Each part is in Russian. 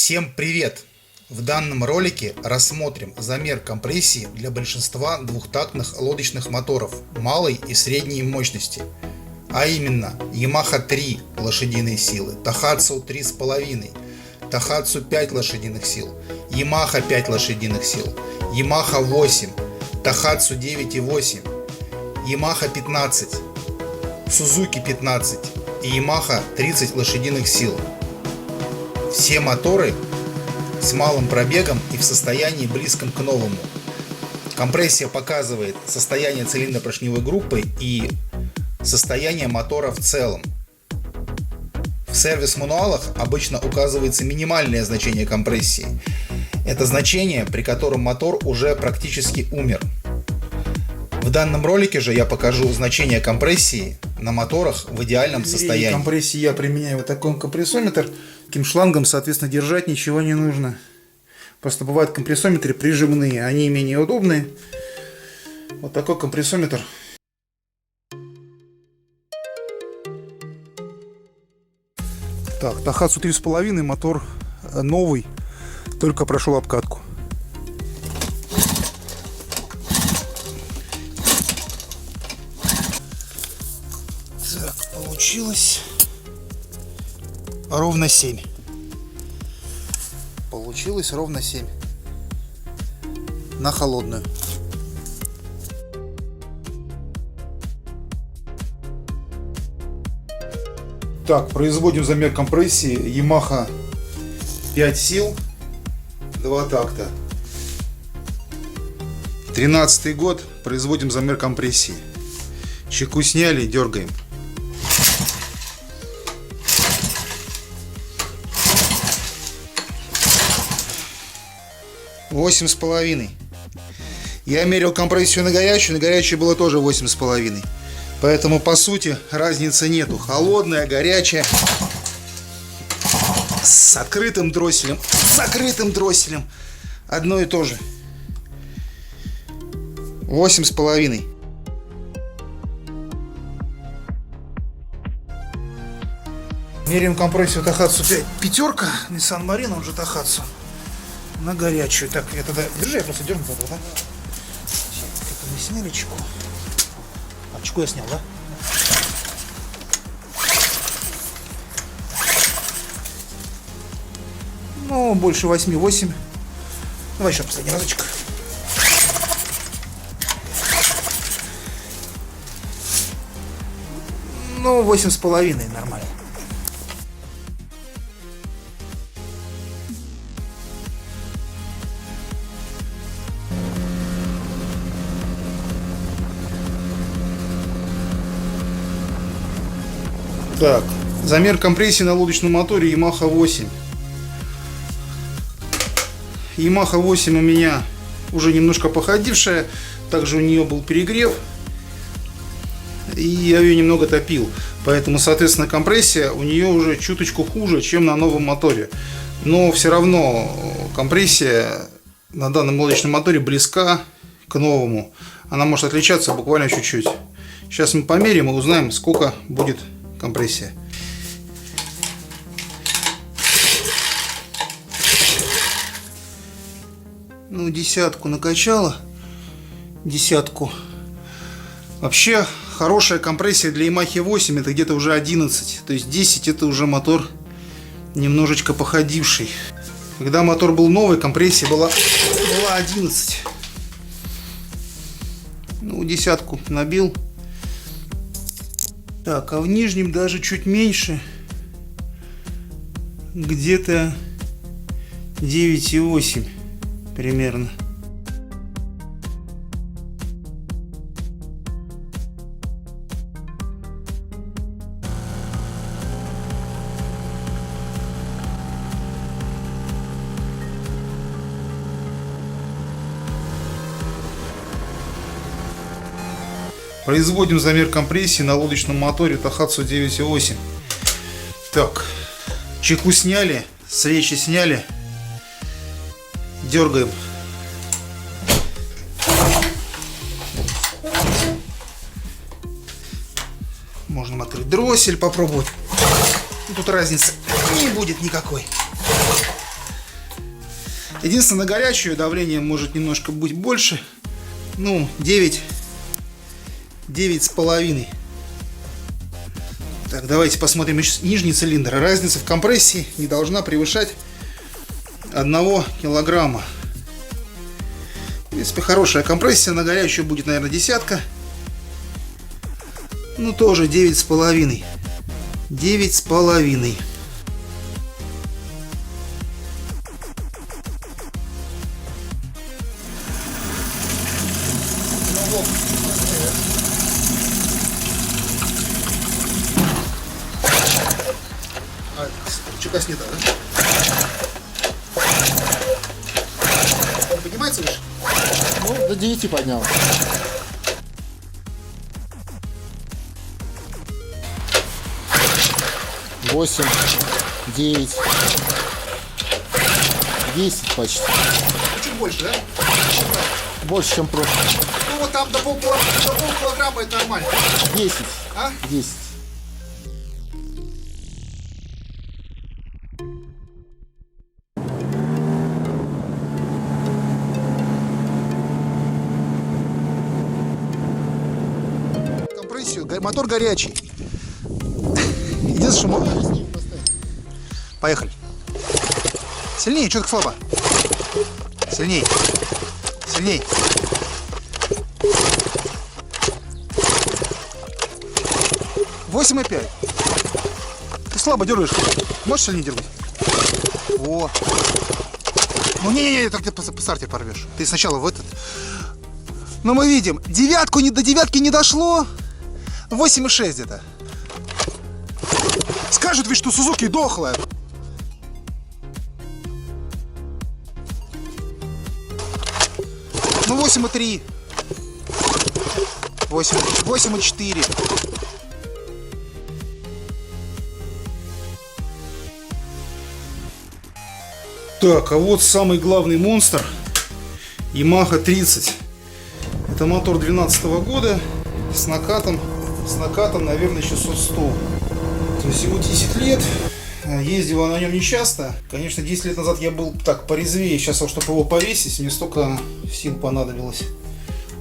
Всем привет! В данном ролике рассмотрим замер компрессии для большинства двухтактных лодочных моторов малой и средней мощности, а именно Yamaha 3 лошадиные силы, Tohatsu 3,5, Tohatsu 5 лошадиных сил, Yamaha 5 лошадиных сил, Yamaha 8, Tohatsu 9,8, Yamaha 15, Suzuki 15 и Yamaha 30 лошадиных сил. Все моторы с малым пробегом и в состоянии близком к новому. Компрессия показывает состояние цилиндропоршневой группы и состояние мотора в целом. В сервис-мануалах обычно указывается минимальное значение компрессии. Это значение, при котором мотор уже практически умер. В данном ролике же я покажу значение компрессии на моторах в идеальном состоянии. Компрессии я применяю вот такой компрессометр. Таким шлангом, соответственно, держать ничего не нужно. Просто бывают компрессометры прижимные, они менее удобные. Вот такой компрессометр. Так, Tohatsu 3,5, мотор новый, только прошел обкатку. Так, получилось ровно 7. Получилось ровно 7. На холодную. Так, производим замер компрессии. Yamaha 5 сил, 2 такта. 13-й год. Производим замер компрессии. Чеку сняли, дергаем. Восемь с половиной. Я мерил компрессию на горячую было тоже 8,5. Поэтому по сути разницы нету. Холодная, горячая, с открытым дросселем, с закрытым дросселем. Одно и то же. 8,5. Меряем компрессию Tohatsu 5. Пятерка, Nissan Marine, он же Tohatsu. На горячую. Так, я тогда... Держи, я просто дерну тогда, да? Это мы сняли чеку. А, чеку я снял, да? Ну, больше 8,8. Давай еще последний разочек. Ну, 8,5 нормально. Так, замер компрессии на лодочном моторе Yamaha 8. Yamaha 8 у меня уже немножко походившая, также у нее был перегрев, и я ее немного топил, поэтому, соответственно, компрессия у нее уже чуточку хуже, чем на новом моторе. Но все равно компрессия на данном лодочном моторе близка к новому. Она может отличаться буквально чуть-чуть. Сейчас мы померим и узнаем, сколько будет компрессия. Ну, десятку накачала. Десятку. Вообще, хорошая компрессия для Yamaha 8 это где-то уже 11. То есть 10 это уже мотор немножечко походивший. Когда мотор был новый, компрессия была 11. Ну, десятку набил. Так, а в нижнем даже чуть меньше, где-то 9,8 примерно. Производим замер компрессии на лодочном моторе Tohatsu 9,8. Так, чеку сняли, свечи сняли, дергаем. Можно открыть дроссель, попробовать. Тут разницы не будет никакой. Единственное, на горячую давление может немножко быть больше. Ну, 9,5. Так, давайте посмотрим нижний цилиндр. Разница в компрессии не должна превышать 1 килограмма. В принципе, хорошая компрессия. На горячую будет, наверное, 10. Ну, тоже 9,5. 9,5. Чека снята, да? Он поднимается выше? Ну, до 9 поднял. Восемь, 9, 10 почти. Чуть больше, да? Больше, чем просто. Ну вот там до полкилограмма это нормально. 10. А? 10. Компрессию, мотор горячий. Единственное, что... Поехали. Сильнее, что так слабо? Сильней. Сильней. Восемь и 5. Ты слабо дергаешь. Можешь сильнее дергать? О. Ну не-не-не, так ты по старте порвешь. Ты сначала в этот. Но мы видим, до девятки не дошло. 8,6 где-то. Скажут ведь, что Сузуки дохлая. Ну 8,3. 8,4. Так, а вот самый главный монстр. Yamaha 30. Это мотор 2012 года с накатом, наверное, еще 100. То есть ему 10 лет. Ездил я на нем не часто. Конечно, 10 лет назад я был так порезвее. Сейчас, чтобы его повесить, мне столько сил понадобилось.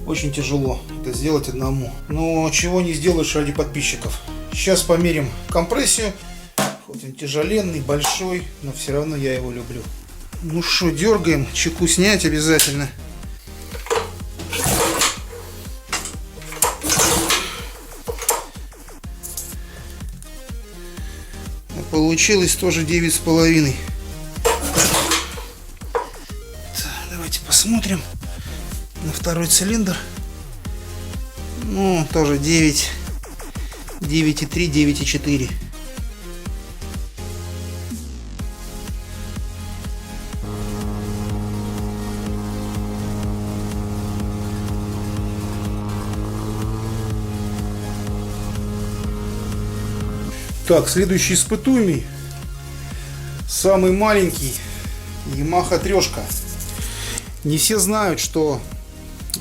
Очень тяжело это сделать одному. Но чего не сделаешь ради подписчиков. Сейчас померим компрессию. Хоть он тяжеленный, большой, но все равно я его люблю. Ну что, дергаем. Чеку снять обязательно. Получилось тоже 9,5. Давайте посмотрим на второй цилиндр. Ну, тоже 9, 9,3, 9,4. Так, следующий испытуемый. Самый маленький. Yamaha 3. Не все знают, что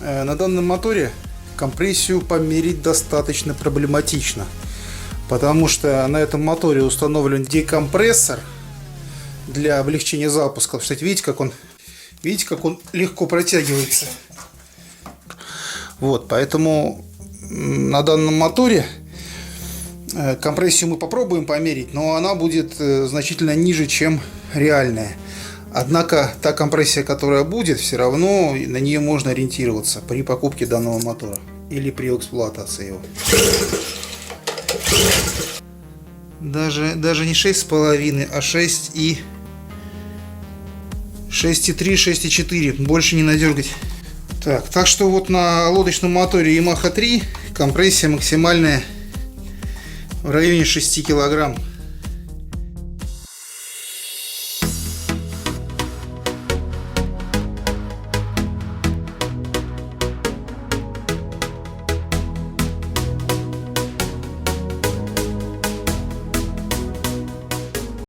на данном моторе компрессию померить достаточно проблематично. Потому что на этом моторе установлен декомпрессор для облегчения запуска. Кстати, видите, как он легко протягивается. Вот, поэтому на данном моторе компрессию мы попробуем померить, но она будет значительно ниже, чем реальная. Однако та компрессия, которая будет, все равно на нее можно ориентироваться при покупке данного мотора или при эксплуатации его. Даже не 6,5, а 6,3, 6,4. Больше не надергать. Так что вот на лодочном моторе Yamaha 3 компрессия максимальная в районе 6 килограмм.